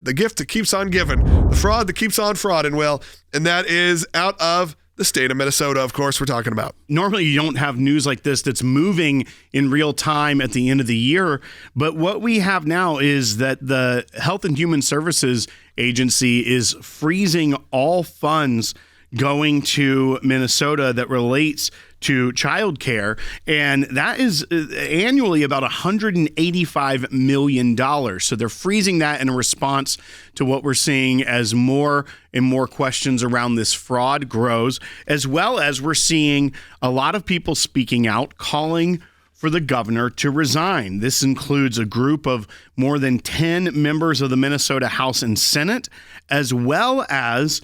the gift that keeps on giving, the fraud that keeps on frauding, Will, and that is out of the state of Minnesota, of course, we're talking about. Normally, you don't have news like this that's moving in real time at the end of the year. But what we have now is that the Health and Human Services Agency is freezing all funds going to Minnesota that relates to childcare, and that is annually about $185 million. So they're freezing that in response to what we're seeing as more and more questions around this fraud grows, as well as we're seeing a lot of people speaking out, calling for the governor to resign. This includes a group of more than 10 members of the Minnesota House and Senate, as well as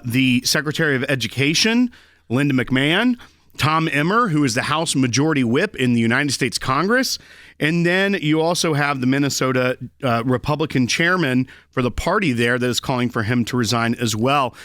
the Secretary of Education, Linda McMahon, Tom Emmer, who is the House Majority Whip in the United States Congress. And then you also have the Minnesota Republican chairman for the party there that is calling for him to resign as well.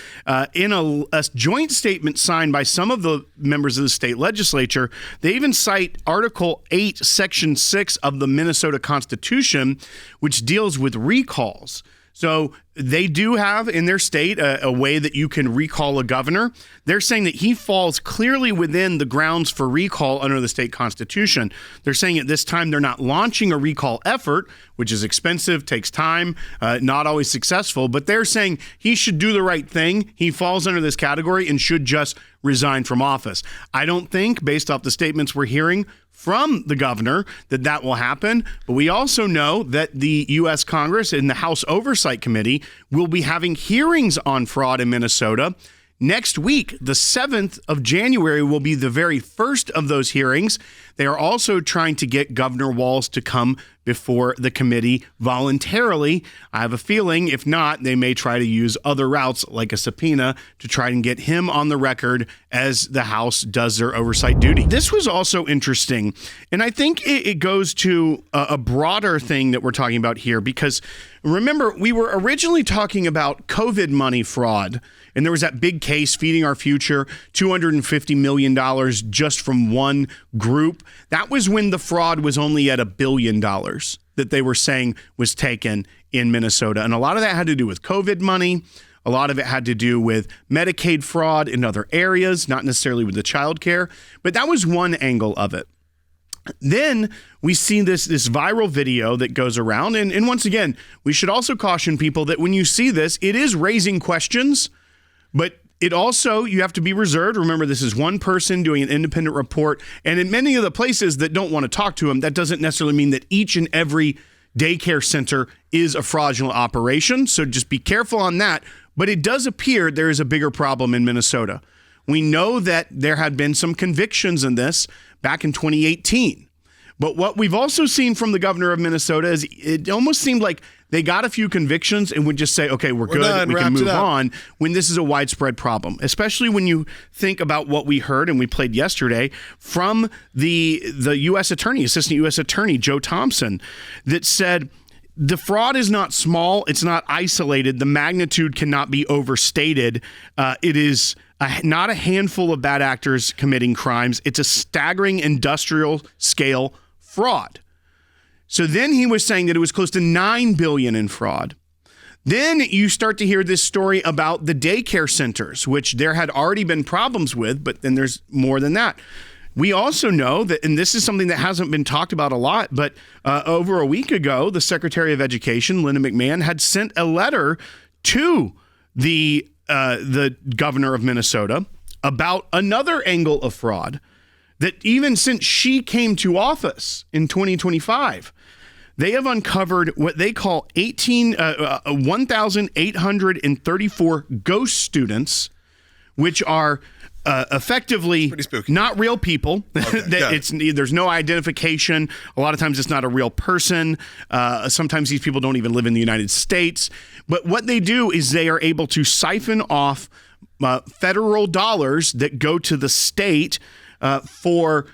In a joint statement signed by some of the members of the state legislature, they even cite Article 8, Section 6 of the Minnesota Constitution, which deals with recalls. So they do have in their state a way that you can recall a governor. They're saying that he falls clearly within the grounds for recall under the state constitution. They're saying at this time they're not launching a recall effort, which is expensive, takes time, not always successful. But they're saying he should do the right thing. He falls under this category and should just resign from office. I don't think, based off the statements we're hearing from the governor, that will happen. But we also know that the U.S. Congress and the House Oversight Committee will be having hearings on fraud in Minnesota. Next week, the 7th of January, will be the very first of those hearings. They are also trying to get Governor Walz to come before the committee voluntarily. I have a feeling, if not, they may try to use other routes like a subpoena to try and get him on the record as the House does their oversight duty. This was also interesting, and I think it goes to a broader thing that we're talking about here, because remember, we were originally talking about COVID money fraud, and there was that big case, Feeding Our Future, $250 million just from one group. That was when the fraud was only at $1 billion that they were saying was taken in Minnesota. And a lot of that had to do with COVID money. A lot of it had to do with Medicaid fraud in other areas, not necessarily with the childcare. But that was one angle of it. Then we see this viral video that goes around. And once again, we should also caution people that when you see this, it is raising questions, but it also, you have to be reserved. Remember, this is one person doing an independent report. And in many of the places that don't want to talk to him, that doesn't necessarily mean that each and every daycare center is a fraudulent operation. So just be careful on that. But it does appear there is a bigger problem in Minnesota. We know that there had been some convictions in this back in 2018. But what we've also seen from the governor of Minnesota is it almost seemed like they got a few convictions and would just say, okay, we're good, done, we can move on, when this is a widespread problem, especially when you think about what we heard and we played yesterday from the U.S. Attorney, Assistant U.S. Attorney Joe Thompson, that said the fraud is not small, it's not isolated, the magnitude cannot be overstated. It is not a handful of bad actors committing crimes. It's a staggering industrial scale fraud. So then he was saying that it was close to $9 billion in fraud. Then you start to hear this story about the daycare centers, which there had already been problems with, but then there's more than that. We also know that, and this is something that hasn't been talked about a lot, but over a week ago, the Secretary of Education, Linda McMahon, had sent a letter to the governor of Minnesota about another angle of fraud that even since she came to office in 2025, they have uncovered what they call 1,834 ghost students, which are effectively not real people. Okay, there's no identification. A lot of times it's not a real person. Sometimes these people don't even live in the United States. But what they do is they are able to siphon off federal dollars that go to the state for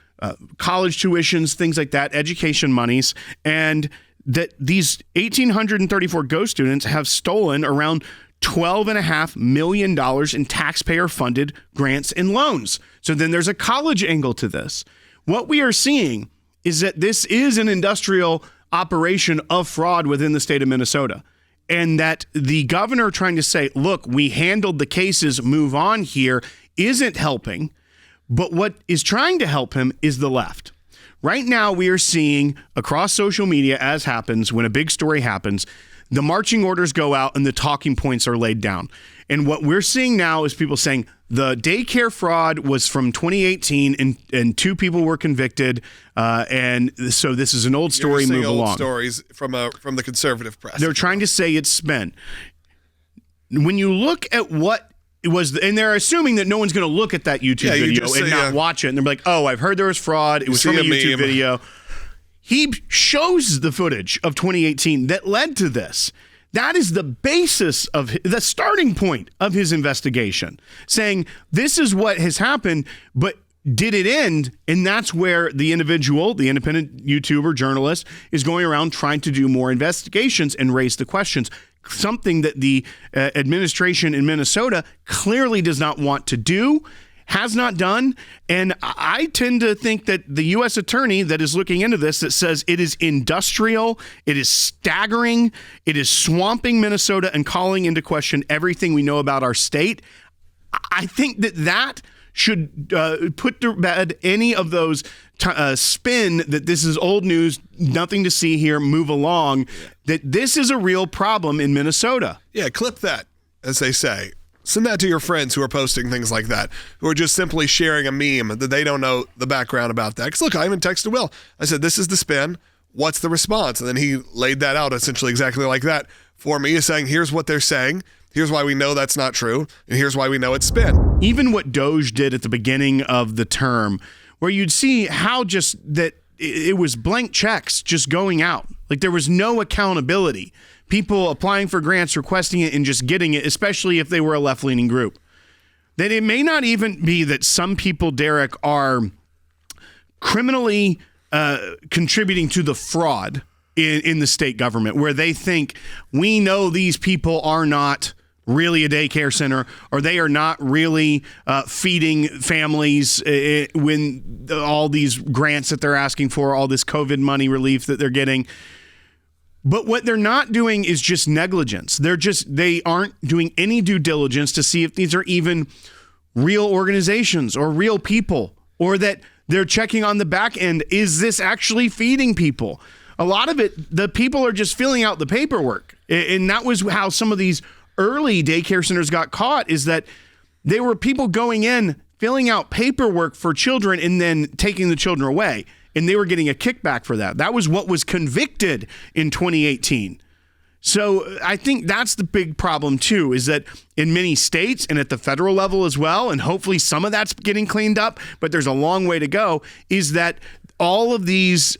college tuitions, things like that, education monies, and that these 1,834 ghost students have stolen around $12.5 million in taxpayer-funded grants and loans. So then there's a college angle to this. What we are seeing is that this is an industrial operation of fraud within the state of Minnesota. and that the governor trying to say, look, we handled the cases, move on here, isn't helping. But what is trying to help him is the left. Right now, we are seeing across social media, as happens when a big story happens, the marching orders go out and the talking points are laid down. And what we're seeing now is people saying the daycare fraud was from 2018 and 2 people were convicted. And so this is an old story, move along. Old stories from the conservative press. They're trying to say it's spin. When you look at what it was, and they're assuming that no one's going to look at that YouTube video and not watch it. And they're like, oh, I've heard there was fraud. It was from a YouTube video. He shows the footage of 2018 that led to this. That is the basis of the starting point of his investigation, saying this is what has happened, but did it end? And that's where the individual, the independent YouTuber journalist, is going around trying to do more investigations and raise the questions, something that the administration in Minnesota clearly does not want to do, has not done. And I tend to think that the U.S. attorney that is looking into this, that says it is industrial, it is staggering, it is swamping Minnesota and calling into question everything we know about our state. I think that should put to bed any of those spin that this is old news, nothing to see here, move along, that this is a real problem in Minnesota. Yeah, clip that, as they say. Send that to your friends who are posting things like that, who are just simply sharing a meme that they don't know the background about that. Because look, I even texted Will. I said, this is the spin. What's the response? And then he laid that out essentially exactly like that for me, is saying, here's what they're saying. Here's why we know that's not true. And here's why we know it's spin. Even what Doge did at the beginning of the term, where you'd see how just that it was blank checks just going out. Like there was no accountability. People applying for grants, requesting it, and just getting it, especially if they were a left-leaning group. That it may not even be that some people, Derek, are criminally contributing to the fraud in the state government, where they think we know these people are not really a daycare center, or they are not really feeding families when all these grants that they're asking for, all this COVID money relief that they're getting. But what they're not doing is just negligence. They aren't doing any due diligence to see if these are even real organizations or real people, or that they're checking on the back end. Is this actually feeding people? A lot of it, the people are just filling out the paperwork. And that was how some of these early daycare centers got caught, is that they were people going in, filling out paperwork for children and then taking the children away. And they were getting a kickback for that. That was what was convicted in 2018. So I think that's the big problem too, is that in many states and at the federal level as well, and hopefully some of that's getting cleaned up, but there's a long way to go, is that all of these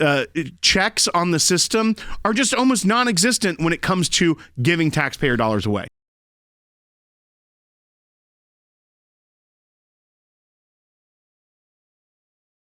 checks on the system are just almost non-existent when it comes to giving taxpayer dollars away.